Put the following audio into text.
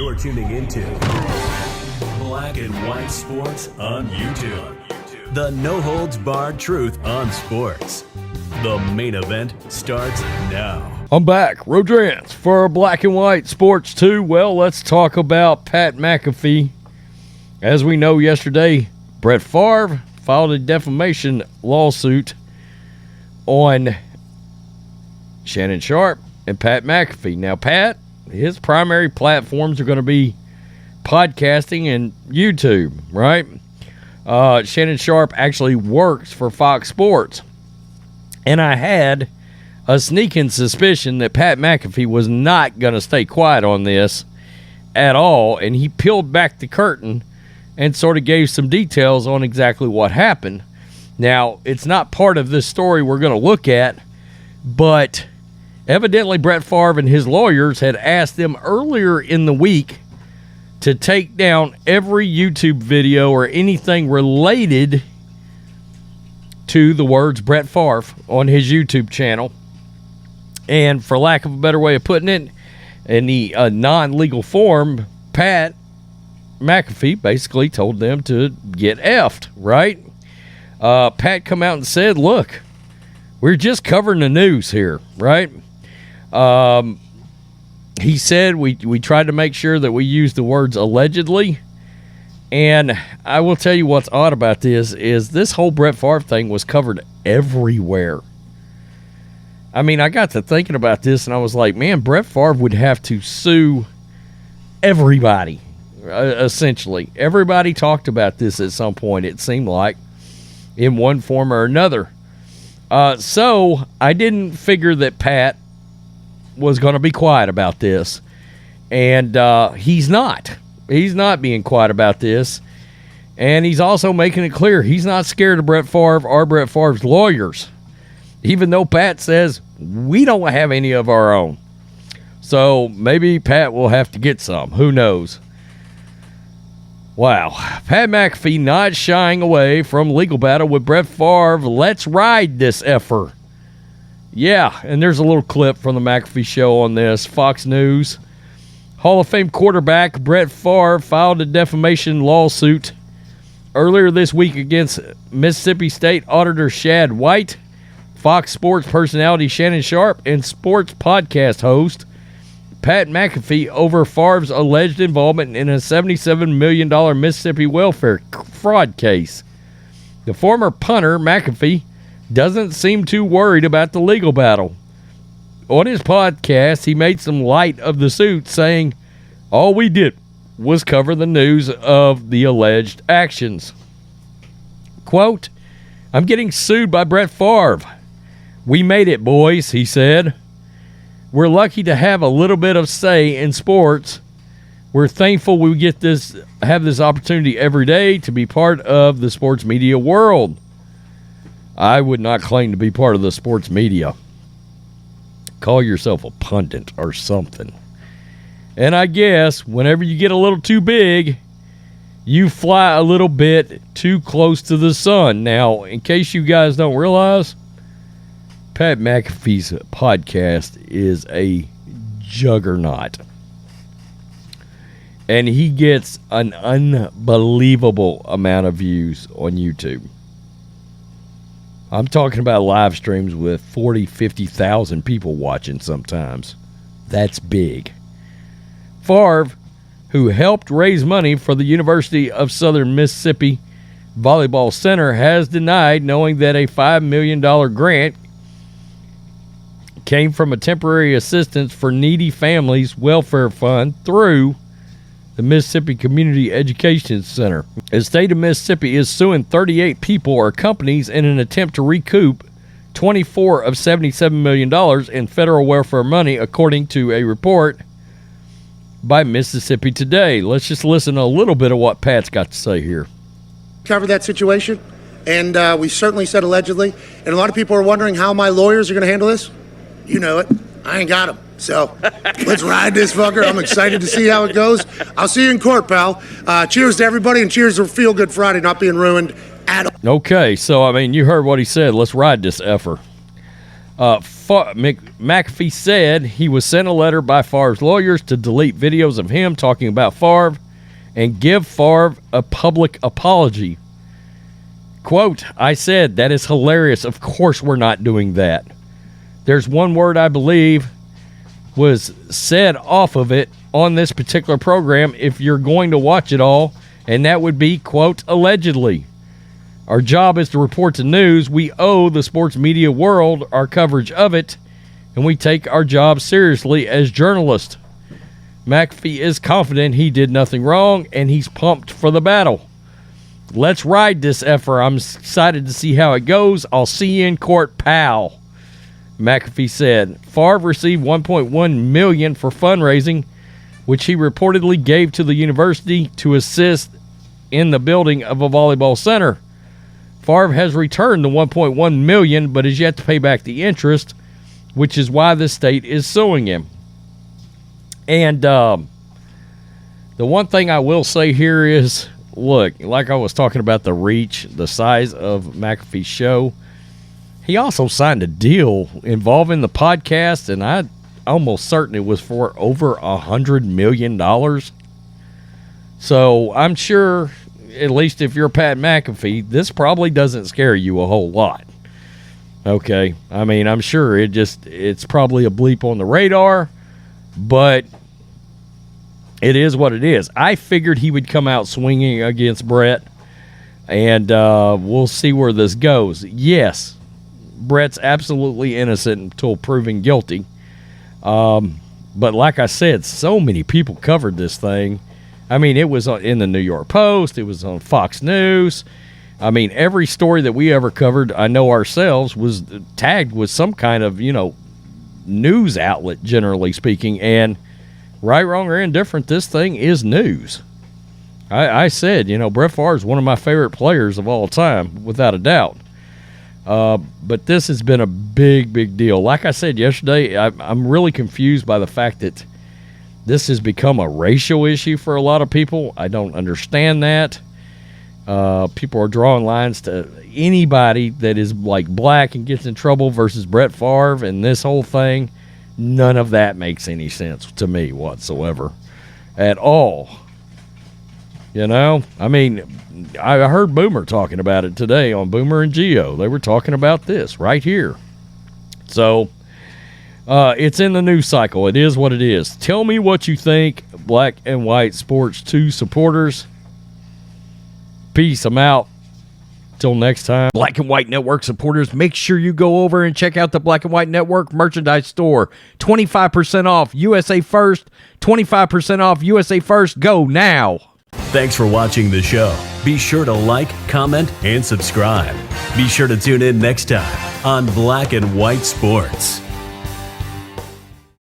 You're tuning into Black and White Sports on YouTube. The no-holds-barred truth on sports. The main event starts now. I'm back, Rodrance, for Black and White Sports 2. Well, let's talk about Pat McAfee. As we know, yesterday, Brett Favre filed a defamation lawsuit on Shannon Sharpe and Pat McAfee. Now, Pat, his primary platforms are going to be podcasting and YouTube, right? Shannon Sharpe actually works for Fox Sports. And I had a sneaking suspicion that Pat McAfee was not going to stay quiet on this at all. And he peeled back the curtain and sort of gave some details on exactly what happened. Now, it's not part of this story we're going to look at, but evidently Brett Favre and his lawyers had asked them earlier in the week to take down every YouTube video or anything related to the words Brett Favre on his YouTube channel. And for lack of a better way of putting it, in the non-legal form, Pat McAfee basically told them to get effed, right? Pat come out and said, look, we're just covering the news here, right? He said we tried to make sure that we use the words allegedly. And I will tell you what's odd about this is this whole Brett Favre thing was covered everywhere. I mean, I got to thinking about this, and I was like, man, Brett Favre would have to sue everybody, essentially. Everybody talked about this at some point, it seemed like, in one form or another. So I didn't figure that Pat was going to be quiet about this. And he's not. He's not being quiet about this. And he's also making it clear he's not scared of Brett Favre or Brett Favre's lawyers, even though Pat says we don't have any of our own. So maybe Pat will have to get some. Who knows? Wow. Pat McAfee not shying away from legal battle with Brett Favre. Let's ride this effer. Yeah, and there's a little clip from the McAfee show on this. Fox News. Hall of Fame quarterback Brett Favre filed a defamation lawsuit earlier this week against Mississippi State Auditor Shad White, Fox Sports personality Shannon Sharpe, and sports podcast host Pat McAfee over Favre's alleged involvement in a $77 million Mississippi welfare fraud case. The former punter, McAfee, doesn't seem too worried about the legal battle. On his podcast, he made some light of the suit, saying, all we did was cover the news of the alleged actions. Quote, I'm getting sued by Brett Favre. We made it, boys, he said. We're lucky to have a little bit of say in sports. We're thankful we have this opportunity every day to be part of the sports media world. I would not claim to be part of the sports media. Call yourself a pundit or something. And I guess whenever you get a little too big, you fly a little bit too close to the sun. Now, in case you guys don't realize, Pat McAfee's podcast is a juggernaut. And he gets an unbelievable amount of views on YouTube. I'm talking about live streams with 40, 50,000 people watching sometimes. That's big. Favre, who helped raise money for the University of Southern Mississippi Volleyball Center, has denied knowing that a $5 million grant came from a temporary assistance for needy families welfare fund through the Mississippi Community Education Center. The state of Mississippi is suing 38 people or companies in an attempt to recoup $24 of $77 million in federal welfare money, according to a report by Mississippi Today. Let's just listen to a little bit of what Pat's got to say here. Cover that situation, and we certainly said allegedly. And a lot of people are wondering how my lawyers are going to handle this. You know it. I ain't got them. So let's ride this fucker. I'm excited to see how it goes. I'll see you in court, pal. Cheers to everybody, and cheers to Feel Good Friday not being ruined at all. Okay, so, I mean, you heard what he said. Let's ride this effer. McAfee said he was sent a letter by Favre's lawyers to delete videos of him talking about Favre and give Favre a public apology. Quote, I said, that is hilarious. Of course we're not doing that. There's one word I believe was said off of it on this particular program if you're going to watch it all, and that would be, quote, allegedly. Our job is to report the news. We owe the sports media world our coverage of it, and we take our job seriously as journalists. McAfee is confident he did nothing wrong, and he's pumped for the battle. Let's ride this effort. I'm excited to see how it goes. I'll see you in court, pal. McAfee said Favre received $1.1 million for fundraising, which he reportedly gave to the university to assist in the building of a volleyball center. Favre has returned the $1.1 million, but is yet to pay back the interest, which is why the state is suing him. And the one thing I will say here is, look, like I was talking about the reach, the size of McAfee's show, he also signed a deal involving the podcast, and I'm almost certain it was for over $100 million. So I'm sure, at least if you're Pat McAfee, this probably doesn't scare you a whole lot. Okay? I mean, I'm sure it's probably a bleep on the radar, but it is what it is. I figured he would come out swinging against Brett, and we'll see where this goes. Yes, Brett's absolutely innocent until proven guilty. But like I said, so many people covered this thing. I mean, it was in the New York Post. It was on Fox News. I mean, every story that we ever covered, I know ourselves, was tagged with some kind of, news outlet, generally speaking. And right, wrong, or indifferent, this thing is news. I said, Brett Favre is one of my favorite players of all time, without a doubt. But this has been a big, big deal. Like I said yesterday, I'm really confused by the fact that this has become a racial issue for a lot of people. I don't understand that. People are drawing lines to anybody that is like black and gets in trouble versus Brett Favre and this whole thing. None of that makes any sense to me whatsoever at all. I mean, I heard Boomer talking about it today on Boomer and Geo. They were talking about this right here. So it's in the news cycle. It is what it is. Tell me what you think, Black and White Sports 2 supporters. Peace. I'm out. Till next time. Black and White Network supporters, make sure you go over and check out the Black and White Network merchandise store. 25% off USA First. 25% off USA First. Go now. Thanks for watching the show. Be sure to like, comment, and subscribe. Be sure to tune in next time on Black and White Sports.